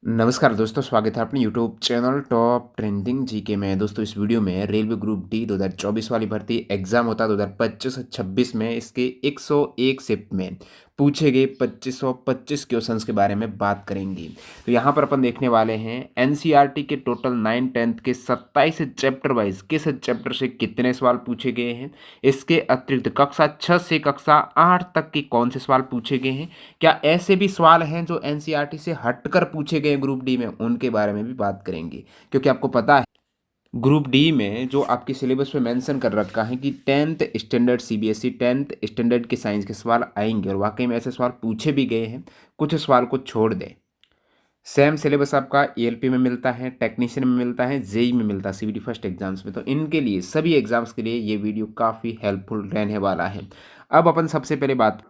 नमस्कार दोस्तों, स्वागत है अपने YouTube channel top trending GK में। दोस्तों इस वीडियो में रेलवे ग्रुप डी 2024 वाली भर्ती एग्जाम होता है 2025 और 26 में, इसके 101 शिफ्ट में पूछे गए 2525 क्वेश्चंस के बारे में बात करेंगे। तो यहाँ पर अपन देखने वाले हैं एनसीईआरटी के टोटल 9 10th के 27 चैप्टर वाइज किस चैप्टर से कितने सवाल पूछे गए हैं। इसके अतिरिक्त कक्षा 6 से कक्षा 8 तक के कौन से सवाल पूछे गए हैं। क्या ऐसे भी सवाल हैं जो एनसीईआरटी से हटकर पूछे गए ग्रुप डी में, उनके बारे में भी बात करेंगे। क्योंकि आपको पता है ग्रुप डी में जो आपके सिलेबस में मेंशन कर रखा है कि 10th standard CBSE 10th standard के साइंस के सवाल आएंगे, और वाकई में ऐसे सवाल पूछे भी गए हैं। कुछ सवाल को छोड़ दें, सेम सिलेबस आपका ईएलपी में मिलता है, टेक्नीशियन में मिलता है, जेई में मिलता है, सीबीटी फर्स्ट एग्जाम्स में। तो इनके लिए सभी एग्जाम्स के लिए ये वीडियो काफ़ी हेल्पफुल रहने वाला है। अब अपन सबसे पहले बात,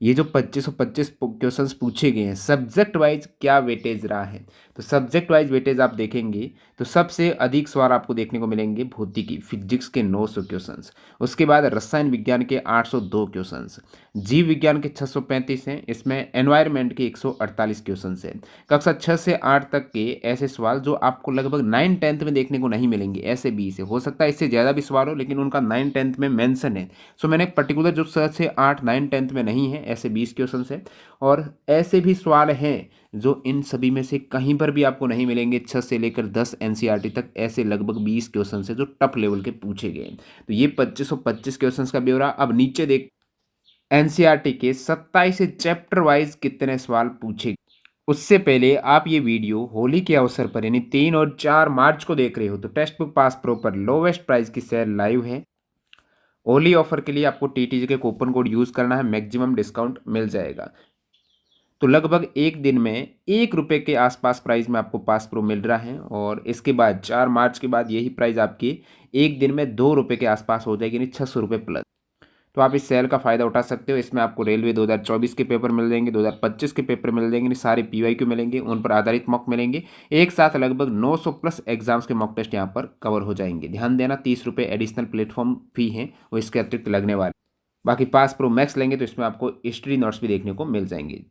ये जो 2525 क्वेश्चंस पूछे गए हैं सब्जेक्ट वाइज क्या वेटेज रहा है। तो सब्जेक्ट वाइज वेटेज आप देखेंगे तो सबसे अधिक सवाल आपको देखने को मिलेंगे भौतिकी फिजिक्स के 900 क्वेश्चंस, उसके बाद रसायन विज्ञान के 802 क्वेश्चंस, जीव विज्ञान के 635 हैं, इसमें एनवायरनमेंट के 148 क्वेश्चंस हैं। कक्षा 6 से 8 तक के ऐसे सवाल जो आपको लगभग 9 10th में देखने को नहीं मिलेंगे, ऐसे 20 है। हो सकता है इससे ज़्यादा भी सवाल हो, लेकिन उनका 9 10th में मेंशन है। सो मैंने पर्टिकुलर जो 6 से 8 9 10th में नहीं है, ऐसे 20 क्वेश्चन है। और ऐसे भी सवाल हैं जो इन सभी में से कहीं पर भी आपको नहीं मिलेंगे। 6 से लेकर 10 एनसीईआरटी तक ऐसे लगभग 20 क्वेश्चन है जो टफ लेवल के पूछे गए। तो ये 2525 क्वेश्चन का ब्यौरा। अब नीचे देख, एनसीईआरटी के 27 चैप्टर वाइज कितने सवाल पूछे। उससे पहले आप ये वीडियो होली के अवसर पर यानी 3 और 4 मार्च को देख रहे हो तो टेक्स्ट बुक पास प्रो पर लोवेस्ट प्राइस की सेल लाइव है। होली ऑफर के लिए आपको टीटीजी के कूपन कोड यूज़ करना है, मैक्सिमम डिस्काउंट मिल जाएगा। तो लगभग एक दिन में 1 रुपये के आसपास प्राइस में आपको पास प्रो मिल रहा है, और इसके बाद 4 मार्च के बाद यही प्राइस आपकी एक दिन में 2 रुपये के आसपास हो जाएगी, यानी 600 रुपये प्लस। तो आप इस सेल का फ़ायदा उठा सकते हो। इसमें आपको रेलवे 2024 के पेपर मिल जाएंगे, 2025 के पेपर मिल जाएंगे, सारे पीवाईक्यू मिलेंगे, उन पर आधारित मॉक मिलेंगे। एक साथ लगभग 900 प्लस एग्जाम्स के मॉक टेस्ट यहाँ पर कवर हो जाएंगे। ध्यान देना, 30 रुपये एडिशनल प्लेटफॉर्म फी है वो इसके अतिरिक्त लगने वाले। बाकी पास प्रो मैक्स लेंगे तो इसमें आपको हिस्ट्री नोट्स भी देखने को मिल जाएंगे।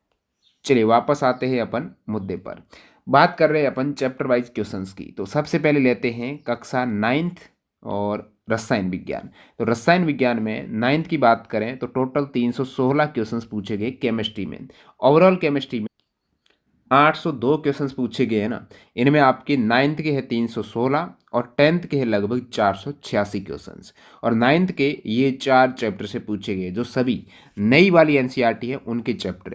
चलिए वापस आते हैं अपन मुद्दे पर। बात कर रहे हैं अपन चैप्टर वाइज क्वेश्चंस की। तो सबसे पहले लेते हैं कक्षा 9th और रसायन विज्ञान। तो रसायन विज्ञान में 9th की बात करें तो टोटल 316 क्वेश्चंस पूछे गए केमिस्ट्री में। ओवरऑल केमिस्ट्री में 802 क्वेश्चंस पूछे गए हैं ना। इनमें आपके 9th के हैं 316 और 10th के हैं लगभग 486 क्वेश्चंस। और 9th के ये 4 चैप्टर से पूछे गए जो सभी नई वाली एनसीईआरटी है उनके चैप्टर।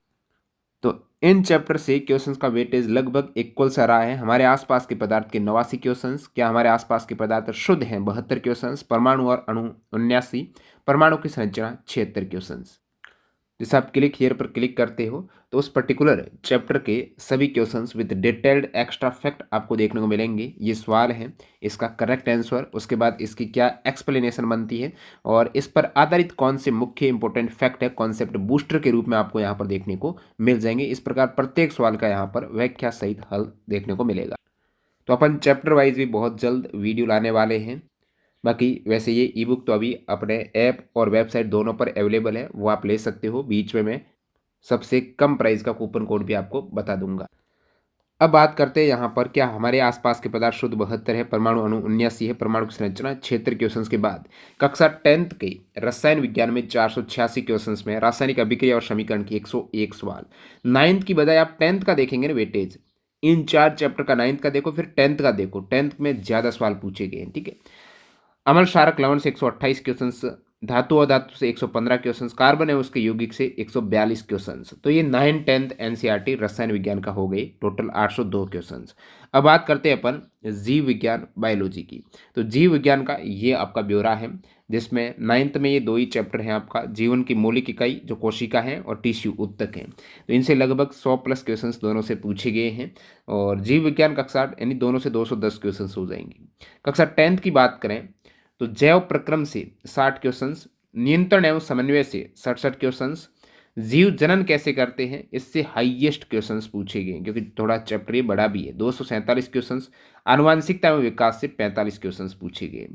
तो इन चैप्टर से क्वेश्चंस का वेटेज लगभग इक्वल सा रहा है। हमारे आसपास के पदार्थ के 89 क्वेश्चंस, क्या हमारे आसपास के पदार्थ शुद्ध हैं 72 क्वेश्चंस, परमाणु और अणु 79, परमाणु की संरचना 76 क्वेश्चंस। जैसे आप क्लिक हियर पर क्लिक करते हो तो उस पर्टिकुलर चैप्टर के सभी questions with detailed extra fact आपको देखने को मिलेंगे। ये सवाल है, इसका करेक्ट आंसर, उसके बाद इसकी क्या एक्सप्लेनेशन बनती है, और इस पर आधारित कौन से मुख्य इंपॉर्टेंट फैक्ट है कॉन्सेप्ट बूस्टर के रूप में आपको यहाँ पर देखने को मिल जाएंगे। इस प्रकार प्रत्येक सवाल का यहाँ पर व्याख्या सहित हल देखने को मिलेगा। तो अपन चैप्टर वाइज भी बहुत जल्द वीडियो लाने वाले हैं। बाकी वैसे ये ई बुक तो अभी अपने ऐप और वेबसाइट दोनों पर अवेलेबल है, वो आप ले सकते हो। बीच में मैं सबसे कम प्राइस का कूपन कोड भी आपको बता दूंगा। अब बात करते हैं यहाँ पर, क्या हमारे आसपास के पदार्थ शुद्ध 72 है, परमाणु अणु 79 है, परमाणु की संरचना 76 क्वेश्चन के बाद कक्षा 10th के रसायन विज्ञान में 486 क्वेश्चन में रासायनिक अभिक्रिया और समीकरण की 101 सवाल। 9th की बजाय आप 10th का देखेंगे ना वेटेज, इन 4 चैप्टर का 9th का देखो, फिर 10th का देखो। 10th में ज़्यादा सवाल पूछे गए हैं, ठीक है। अमल क्षारक लवण से 128 क्वेश्चंस, धातु और धातु से 115 क्वेश्चंस, कार्बन है उसके यौगिक से 142 क्वेश्चंस। तो ये 9 10th एनसीईआरटी रसायन विज्ञान का हो गई टोटल 802 क्वेश्चंस। अब बात करते हैं अपन जीव विज्ञान बायोलॉजी की। तो जीव विज्ञान का ये आपका ब्यौरा है, जिसमें 9th में ये 2 ही चैप्टर हैं आपका, जीवन की मौलिक इकाई जो कोशिका है और टिश्यू उत्तक है। तो इनसे लगभग 100 प्लस क्वेश्चंस दोनों से पूछे गए हैं। और जीव विज्ञान कक्षा यानी दोनों से 210 क्वेश्चंस हो जाएंगे। कक्षा 10th की बात करें तो जैव प्रक्रम से 60 क्वेश्चंस, नियंत्रण एवं समन्वय से 67 क्वेश्चंस, जीव जनन कैसे करते हैं इससे हाईएस्ट क्वेश्चंस पूछे गए क्योंकि थोड़ा चैप्टर ये बड़ा भी है, 247 क्वेश्चंस, आनुवांशिकता एवं विकास से 45 क्वेश्चंस पूछे गए।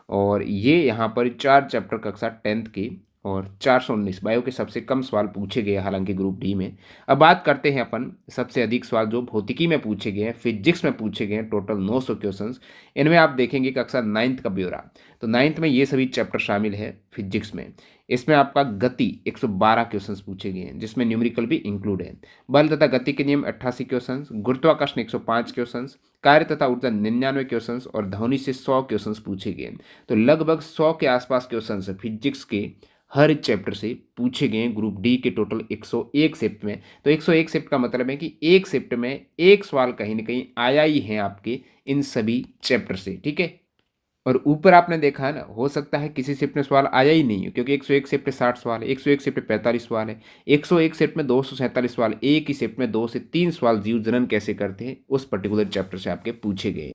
और ये यहाँ पर 4 चैप्टर कक्षा 10th के और 419 बायो के सबसे कम सवाल पूछे गए हालांकि ग्रुप डी में। अब बात करते हैं अपन सबसे अधिक सवाल जो भौतिकी में पूछे गए हैं, फिजिक्स में पूछे गए हैं, टोटल 900 क्वेश्चंस। इनमें आप देखेंगे कक्षा 9th का ब्यौरा, तो 9th में ये सभी चैप्टर शामिल है फिजिक्स में। इसमें आपका गति 112 क्वेश्चंस पूछे गए हैं जिसमें न्यूमेरिकल भी इंक्लूड है। बल तथा गति के नियम 88 क्वेश्चंस, गुरुत्वाकर्षण 105 क्वेश्चंस, कार्य तथा ऊर्जा 99 क्वेश्चंस और ध्वनि से 100 क्वेश्चंस पूछे गए। तो लगभग 100 के आसपास क्वेश्चंस फिजिक्स के हर चैप्टर से पूछे गए हैं ग्रुप डी के टोटल 101 शिफ्ट में। तो 101 शिफ्ट का मतलब है कि एक शिफ्ट में एक सवाल कहीं ना कहीं आया ही है आपके इन सभी चैप्टर से, ठीक है। और ऊपर आपने देखा है ना, हो सकता है किसी शिफ्ट में सवाल आया ही नहीं हो, क्योंकि 101 शिफ्ट पे 60 सवाल है, 101 शिफ्ट पे 45 सवाल है, 101 शिफ्ट में 247 सवाल, एक ही शिफ्ट में 2 से 3 सवाल जीव जनन कैसे करते हैं उस पर्टिकुलर चैप्टर से आपके पूछे गए।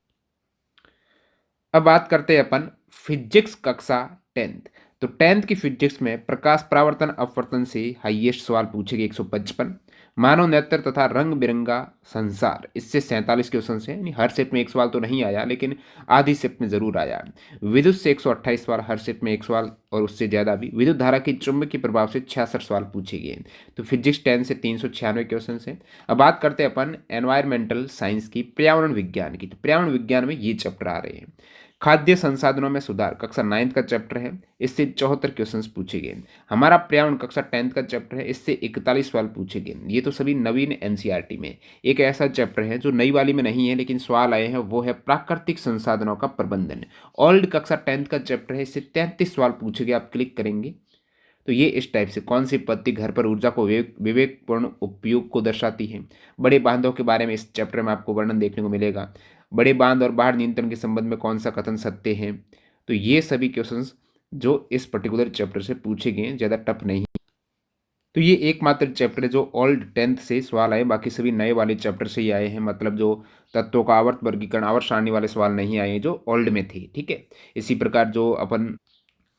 अब बात करते हैं अपन फिजिक्स कक्षा 10th। तो 10th की फिजिक्स में प्रकाश परावर्तन अपवर्तन से हाईएस्ट सवाल पूछे गए 155, मानव नेत्र तथा रंग बिरंगा संसार इससे 47 क्वेश्चन है, यानी हर सेट में एक सवाल तो नहीं आया लेकिन आधी सेट में जरूर आया। विद्युत से 128 सवाल, हर सेट में एक सवाल और उससे ज़्यादा भी। विद्युत धारा की चुंबकीय प्रभाव से 66 सवाल पूछे गए। तो फिजिक्स 10 से 396 क्वेश्चन है। अब बात करते हैं अपन एनवायरमेंटल साइंस की, पर्यावरण विज्ञान की। तो पर्यावरण विज्ञान में ये चैप्टर आ रहे हैं। खाद्य संसाधनों में सुधार कक्षा 9th का चैप्टर है, इससे 74 क्वेश्चंस पूछे गए। हमारा पर्यावरण कक्षा 10th का चैप्टर है, इससे 41 सवाल पूछे गए। ये तो सभी नवीन एनसीईआरटी में। एक ऐसा चैप्टर है जो नई वाली में नहीं है लेकिन सवाल आए हैं, वो है प्राकृतिक संसाधनों का प्रबंधन। ओल्ड कक्षा 10th का चैप्टर है, इससे 33 सवाल पूछे गए। आप क्लिक करेंगे तो ये इस टाइप से कौन सी पद्धति घर पर ऊर्जा को विवेकपूर्ण उपयोग को दर्शाती है। बड़े बांधों के बारे में इस चैप्टर में आपको वर्णन देखने को मिलेगा। बड़े बांध और बाढ़ नियंत्रण के संबंध में कौन सा कथन सत्य है। तो ये सभी क्वेश्चंस जो इस पर्टिकुलर चैप्टर से पूछे गए हैं, ज़्यादा टफ नहीं। तो ये एकमात्र चैप्टर है जो ओल्ड 10th से सवाल आए, बाकी सभी नए वाले चैप्टर से ही आए हैं। मतलब जो तत्वों का आवर्त वर्गीकरण, आवर्त सारणी वाले सवाल नहीं आए जो ओल्ड में थे, ठीक है। इसी प्रकार जो अपन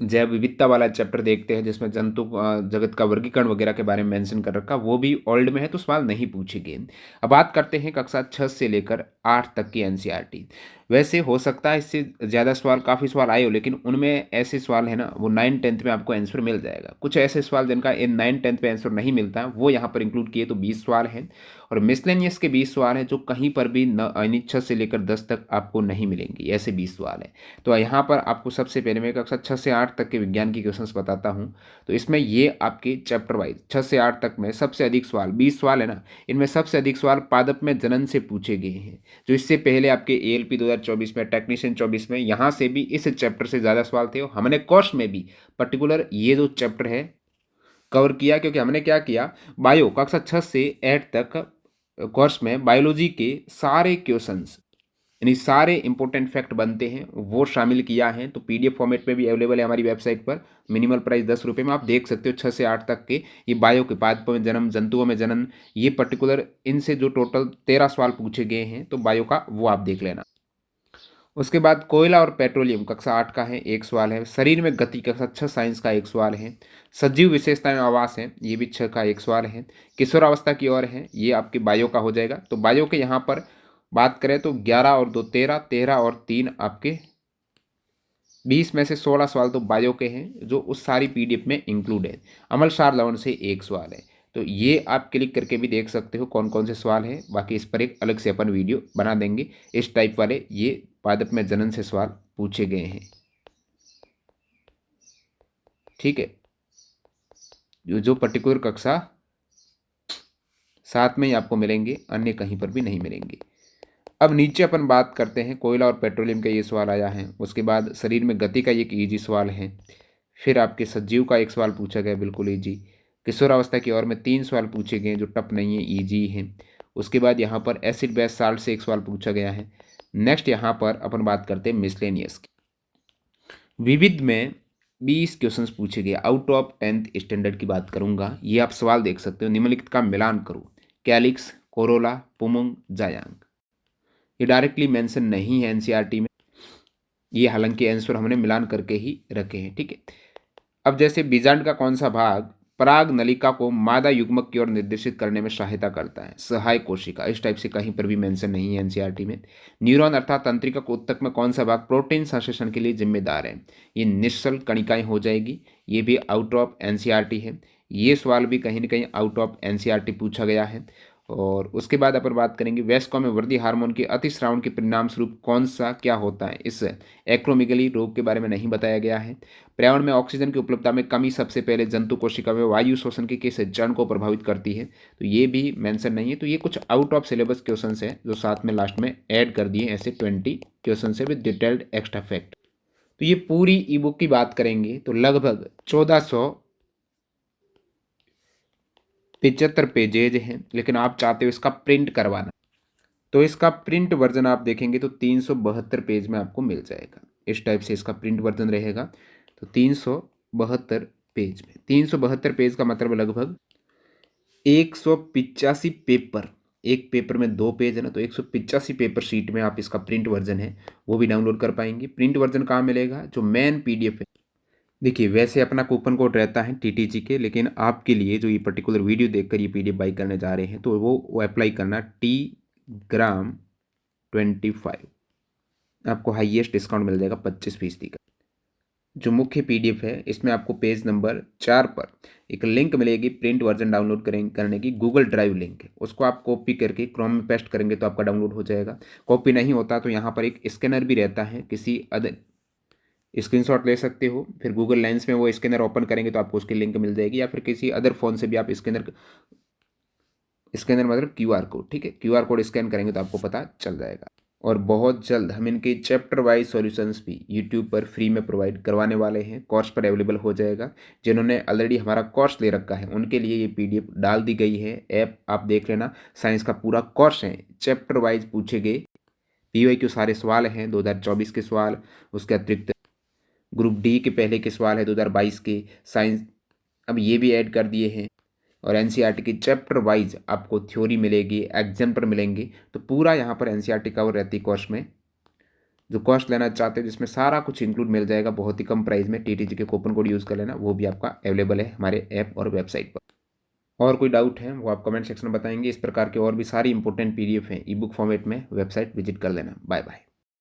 जैव विविधता वाला चैप्टर देखते हैं जिसमें जंतु जगत का वर्गीकरण वगैरह के बारे में मेंशन कर रखा, वो भी ओल्ड में है तो सवाल नहीं पूछे गए। अब बात करते हैं कक्षा 6 से लेकर 8 तक की एनसीईआरटी। वैसे हो सकता है इससे ज़्यादा सवाल, काफ़ी सवाल आए हो, लेकिन उनमें ऐसे सवाल है ना, वो 9-10th में आपको आंसर मिल जाएगा। कुछ ऐसे सवाल जिनका इन 9-10th पे आंसर नहीं मिलता है वो यहाँ पर इंक्लूड किए, तो 20 सवाल हैं। और मिसलेनियस के 20 सवाल हैं जो कहीं पर भी यानी 6 से लेकर 10 तक आपको नहीं मिलेंगे, ऐसे 20 सवाल हैं। तो यहाँ पर आपको सबसे पहले मैं कक्षा 6 से 8 तक के विज्ञान की क्वेश्चंस बताता हूँ। तो इसमें ये आपके चैप्टर वाइज 6 से 8 तक में सबसे अधिक सवाल 20 सवाल है ना, इनमें सबसे अधिक सवाल पादप में जनन से पूछे गए हैं। जो इससे पहले आपके एएलपी 2024 में, टेक्नीशियन 24 में, यहाँ से भी इस चैप्टर से ज़्यादा सवाल थे। हमने कोर्स में भी पर्टिकुलर ये जो चैप्टर है कवर किया, क्योंकि हमने क्या किया, बायो कक्षा 6 से 8 तक कोर्स में बायोलॉजी के सारे क्वेश्चंस यानी सारे इंपॉर्टेंट फैक्ट बनते हैं वो शामिल किया है। तो पीडीएफ फॉर्मेट में भी अवेलेबल है हमारी वेबसाइट पर। मिनिमल प्राइस 10 रुपये में आप देख सकते हो। 6 से 8 तक के ये बायो के पादपों में जन्म, जंतुओं में जनन, ये पर्टिकुलर इनसे जो टोटल 13 सवाल पूछे गए हैं तो बायो का वो आप देख लेना। उसके बाद कोयला और पेट्रोलियम कक्षा 8 का है, एक सवाल है। शरीर में गति कक्षा 6 साइंस का एक सवाल है। सजीव विशेषताएं में आवास है, ये भी 6 का एक सवाल है। किशोरावस्था की ओर है, ये आपके बायो का हो जाएगा। तो बायो के यहाँ पर बात करें तो 11 और 2 13, 13 और 3 आपके 20 में से 16 सवाल तो बायो के हैं जो उस सारी पीडीएफ में इंक्लूड है। अमल सार लवण से एक सवाल है। तो ये आप क्लिक करके भी देख सकते हो कौन कौन से सवाल हैं। बाकी इस पर एक अलग से अपन वीडियो बना देंगे। इस टाइप वाले ये पादप में जनन से सवाल पूछे गए हैं, ठीक है। जो पर्टिकुलर कक्षा 7 में ही आपको मिलेंगे, अन्य कहीं पर भी नहीं मिलेंगे। अब नीचे अपन बात करते हैं कोयला और पेट्रोलियम का ये सवाल आया है। उसके बाद शरीर में गति का एक ईजी सवाल है। फिर आपके सजीव का एक सवाल पूछा गया, बिल्कुल ईजी। किशोरावस्था की ओर में 3 सवाल पूछे गए जो टफ नहीं है, ईजी हैं। उसके बाद यहाँ पर एसिड बेस साल्ट से एक सवाल पूछा गया है। नेक्स्ट यहाँ पर अपन बात करते हैं मिसलेनियस की। विविध में 20 क्वेश्चंस पूछे गए। आउट ऑफ 10th स्टैंडर्ड की बात करूंगा। ये आप सवाल देख सकते हो, निम्नलिखित का मिलान करो। कैलिक्स, कोरोला, पुमुंग, जायांग। ये डायरेक्टली मेंशन नहीं है एनसीईआरटी में, ये हालांकि आंसर हमने मिलान करके ही रखे हैं, ठीक है। अब जैसे बीजांड का कौन सा भाग पराग नलिका को मादा युग्मक की ओर निर्देशित करने में सहायता करता है। सहायक कोशिका इस टाइप से कहीं पर भी मेंशन नहीं है एनसीईआरटी में। न्यूरॉन अर्थात तंत्रिका ऊतक में कौन सा भाग प्रोटीन संश्लेषण के लिए जिम्मेदार है? ये निश्चल कणिकाएं हो जाएगी। ये भी आउट ऑफ एनसीईआरटी है। ये सवाल भी कहीं ना कहीं आउट ऑफ एनसीईआरटी पूछा गया है। और उसके बाद अपन बात करेंगे वयस्कों में वृद्धि हार्मोन के अतिस्रावण के परिणाम स्वरूप कौन सा क्या होता है? इस एक्रोमेगली रोग के बारे में नहीं बताया गया है। पर्यावरण में ऑक्सीजन की उपलब्धता में कमी सबसे पहले जंतु कोशिका में वायु शोषण के किस चरण को प्रभावित करती है? तो ये भी मेंशन नहीं है। तो ये कुछ आउट ऑफ सिलेबस क्वेश्चन है जो साथ में लास्ट में ऐड कर दिए ऐसे 20 क्वेश्चन है विद डिटेल्ड एक्स्ट्रा फैक्ट। तो ये पूरी ई बुक की बात करेंगे तो लगभग 1475 पेजेज हैं, लेकिन आप चाहते हो इसका प्रिंट करवाना, तो इसका प्रिंट वर्जन आप देखेंगे तो 372 पेज में आपको मिल जाएगा। इस टाइप से इसका प्रिंट वर्जन रहेगा। तो 372 पेज में, 372 पेज का मतलब लगभग 185 पेपर, एक पेपर में 2 पेज है ना, तो 185 पेपर शीट में आप इसका प्रिंट वर्जन है वो भी डाउनलोड कर पाएंगे। प्रिंट वर्जन कहाँ मिलेगा? जो मेन पीडीएफ है। देखिए वैसे अपना कूपन कोड रहता है टीटीजी के, लेकिन आपके लिए जो ये पर्टिकुलर वीडियो देखकर ये पीडीएफ बाई करने जा रहे हैं तो वो अप्लाई करना TGRAM25, आपको हाईएस्ट डिस्काउंट मिल जाएगा 25% का। जो मुख्य पीडीएफ है इसमें आपको पेज नंबर 4 पर एक लिंक मिलेगी प्रिंट वर्जन डाउनलोड करने की, गूगल ड्राइव लिंक है, उसको आप कॉपी करके क्रोम में पेस्ट करेंगे तो आपका डाउनलोड हो जाएगा। कॉपी नहीं होता तो यहाँ पर एक स्कैनर भी रहता है, किसी अदर स्क्रीनशॉट ले सकते हो, फिर गूगल लेंस में वो स्कैनर ओपन करेंगे तो आपको उसकी लिंक मिल जाएगी, या फिर किसी अदर फ़ोन से भी आप स्कैनर मतलब क्यूआर कोड, ठीक है, क्यूआर कोड स्कैन करेंगे तो आपको पता चल जाएगा। और बहुत जल्द हम इनके चैप्टर वाइज सॉल्यूशंस भी यूट्यूब पर फ्री में प्रोवाइड करवाने वाले हैं, कोर्स पर अवेलेबल हो जाएगा। जिन्होंने ऑलरेडी हमारा कोर्स ले रखा है उनके लिए ये पीडीएफ डाल दी गई है, ऐप आप देख लेना। साइंस का पूरा कोर्स है, चैप्टर वाइज पूछे गए पीवाईक्यू सारे सवाल हैं 2024 के सवाल, उसके अतिरिक्त ग्रुप डी के पहले के सवाल है 2022 के साइंस, अब ये भी ऐड कर दिए हैं। और एनसीईआरटी की चैप्टर वाइज आपको थ्योरी मिलेगी, एग्जाम पर मिलेंगी, तो पूरा यहाँ पर एनसीईआरटी कवर रहती है कोर्स में। जो कोर्स लेना चाहते हैं जिसमें सारा कुछ इंक्लूड मिल जाएगा बहुत ही कम प्राइस में, टीटीजी के कूपन कोड यूज़ कर लेना, वो भी आपका अवेलेबल है हमारे ऐप और वेबसाइट पर। और कोई डाउट है वो आप कमेंट सेक्शन में बताएंगे। इस प्रकार के और भी सारी इंपॉर्टेंट पीडीएफ हैं ई बुक फॉर्मेट में, वेबसाइट विजिट कर लेना। Bye bye.